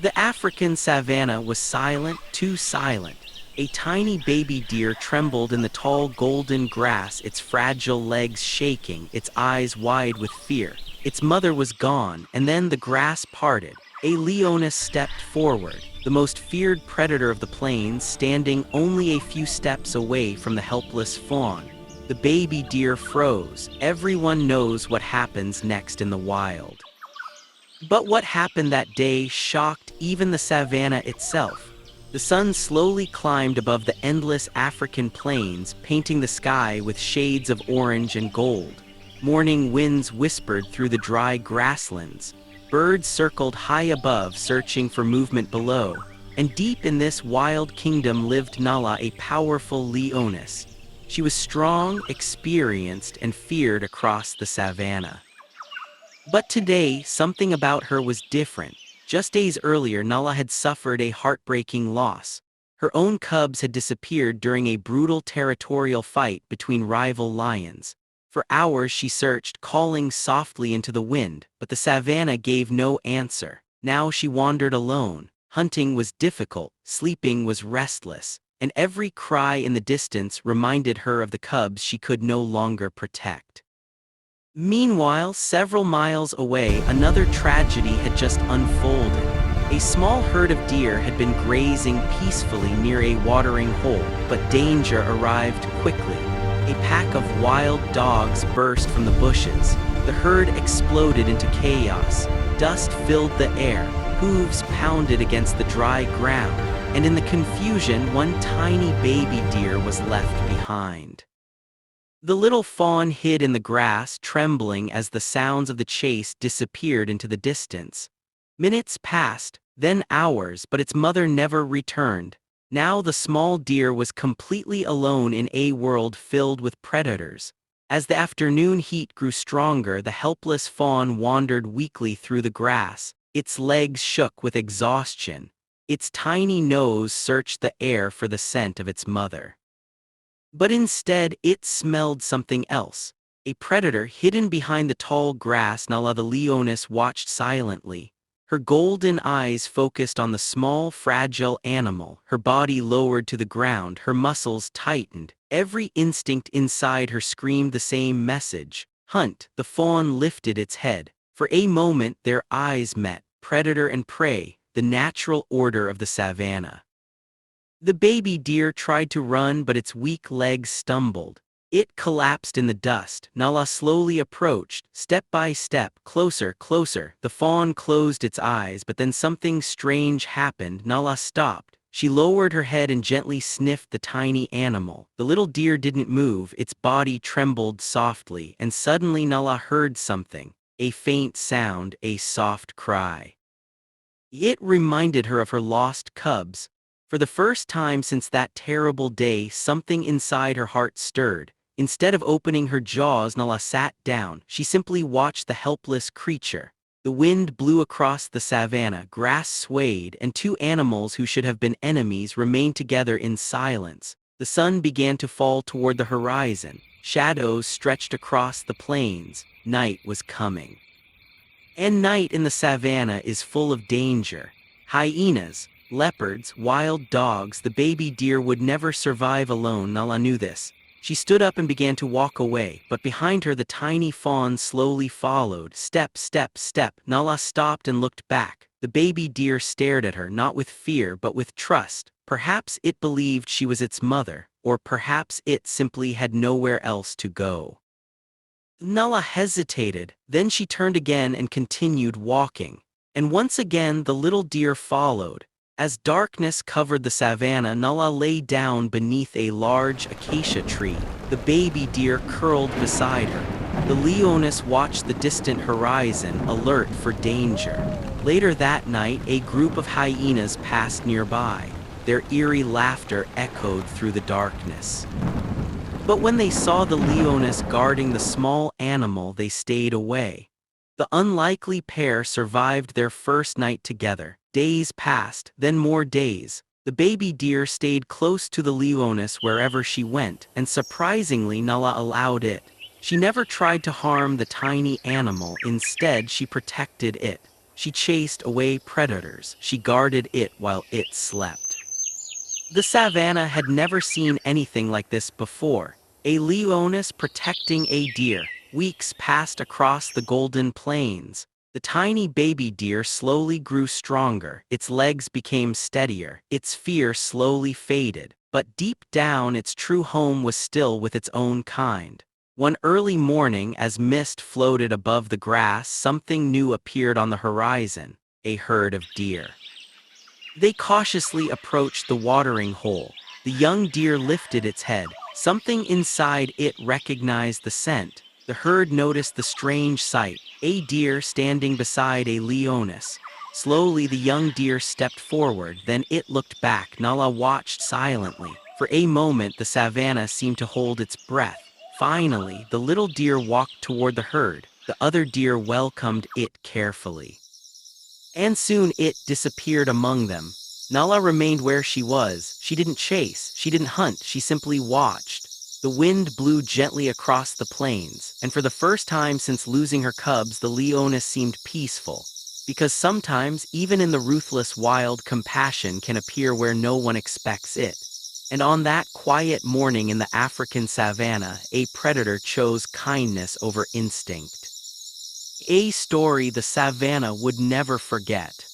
The African savanna was silent, too silent. A tiny baby deer trembled in the tall golden grass, its fragile legs shaking, its eyes wide with fear. Its mother was gone, and then the grass parted. A lioness stepped forward, the most feared predator of the plains, standing only a few steps away from the helpless fawn. The baby deer froze. Everyone knows what happens next in the wild. But what happened that day shocked even the savanna itself. The sun slowly climbed above the endless African plains, painting the sky with shades of orange and gold. Morning winds whispered through the dry grasslands. Birds circled high above, searching for movement below. And deep in this wild kingdom lived Nala, a powerful lioness. She was strong, experienced, and feared across the savanna. But today, something about her was different. Just days earlier, Nala had suffered a heartbreaking loss. Her own cubs had disappeared during a brutal territorial fight between rival lions. For hours she searched, calling softly into the wind, but the savanna gave no answer. Now she wandered alone. Hunting was difficult, sleeping was restless, and every cry in the distance reminded her of the cubs she could no longer protect. Meanwhile, several miles away, another tragedy had just unfolded. A small herd of deer had been grazing peacefully near a watering hole, but danger arrived quickly. A pack of wild dogs burst from the bushes. The herd exploded into chaos. Dust filled the air, hooves pounded against the dry ground, and in the confusion, one tiny baby deer was left behind. The little fawn hid in the grass, trembling as the sounds of the chase disappeared into the distance. Minutes passed, then hours, but its mother never returned. Now the small deer was completely alone in a world filled with predators. As the afternoon heat grew stronger, the helpless fawn wandered weakly through the grass. Its legs shook with exhaustion. Its tiny nose searched the air for the scent of its mother. But instead, it smelled something else. A predator hidden behind the tall grass. Nala the lioness watched silently. Her golden eyes focused on the small, fragile animal. Her body lowered to the ground, her muscles tightened. Every instinct inside her screamed the same message. Hunt! The fawn lifted its head. For a moment their eyes met, predator and prey, the natural order of the savanna. The baby deer tried to run, but its weak legs stumbled. It collapsed in the dust. Nala slowly approached, step by step, closer, closer. The fawn closed its eyes, but then something strange happened. Nala stopped. She lowered her head and gently sniffed the tiny animal. The little deer didn't move, its body trembled softly, and suddenly Nala heard something. A faint sound, a soft cry. It reminded her of her lost cubs. For the first time since that terrible day, something inside her heart stirred. Instead of opening her jaws, Nala sat down. She simply watched the helpless creature. The wind blew across the savanna, grass swayed, and two animals who should have been enemies remained together in silence. The sun began to fall toward the horizon. Shadows stretched across the plains. Night was coming. And night in the savanna is full of danger. Hyenas, leopards, wild dogs. The baby deer would never survive alone. Nala knew this. She stood up and began to walk away, but behind her the tiny fawn slowly followed. Step, step, step. Nala stopped and looked back. The baby deer stared at her, not with fear but with trust. Perhaps it believed she was its mother, or perhaps it simply had nowhere else to go. Nala hesitated, then she turned again and continued walking. And once again the little deer followed. As darkness covered the savanna, Nala lay down beneath a large acacia tree. The baby deer curled beside her. The lioness watched the distant horizon, alert for danger. Later that night, a group of hyenas passed nearby. Their eerie laughter echoed through the darkness. But when they saw the lioness guarding the small animal, they stayed away. The unlikely pair survived their first night together. Days passed, then more days. The baby deer stayed close to the lioness wherever she went, and surprisingly Nala allowed it. She never tried to harm the tiny animal, instead she protected it. She chased away predators. She guarded it while it slept. The savanna had never seen anything like this before. A lioness protecting a deer. Weeks passed across the golden plains. The tiny baby deer slowly grew stronger. Its legs became steadier. Its fear slowly faded. But deep down, its true home was still with its own kind. One early morning, as mist floated above the grass, something new appeared on the horizon: a herd of deer. They cautiously approached the watering hole. The young deer lifted its head. Something inside it recognized the scent. The herd noticed the strange sight: a deer standing beside a lioness. Slowly the young deer stepped forward, then it looked back. Nala watched silently. For a moment the savanna seemed to hold its breath. Finally, the little deer walked toward the herd. The other deer welcomed it carefully. And soon it disappeared among them. Nala remained where she was. She didn't chase, she didn't hunt, she simply watched. The wind blew gently across the plains, and for the first time since losing her cubs, the lioness seemed peaceful. Because sometimes, even in the ruthless wild, compassion can appear where no one expects it. And on that quiet morning in the African savanna, a predator chose kindness over instinct. A story the savanna would never forget.